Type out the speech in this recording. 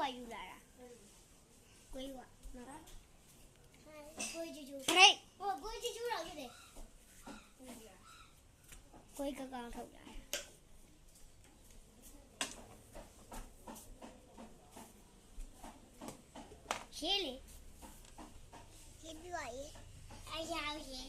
ကယူလာတာကိုကြီးကနော်ကိုကြီးကျူးဟဲ့ဟိုကိုကြီးကျူးတော့ဖြစ်တယ်ကိုကြီးကောင်ထုတ်လာရှင်းလေရှင်းပြပါရဲ့အရာရှင်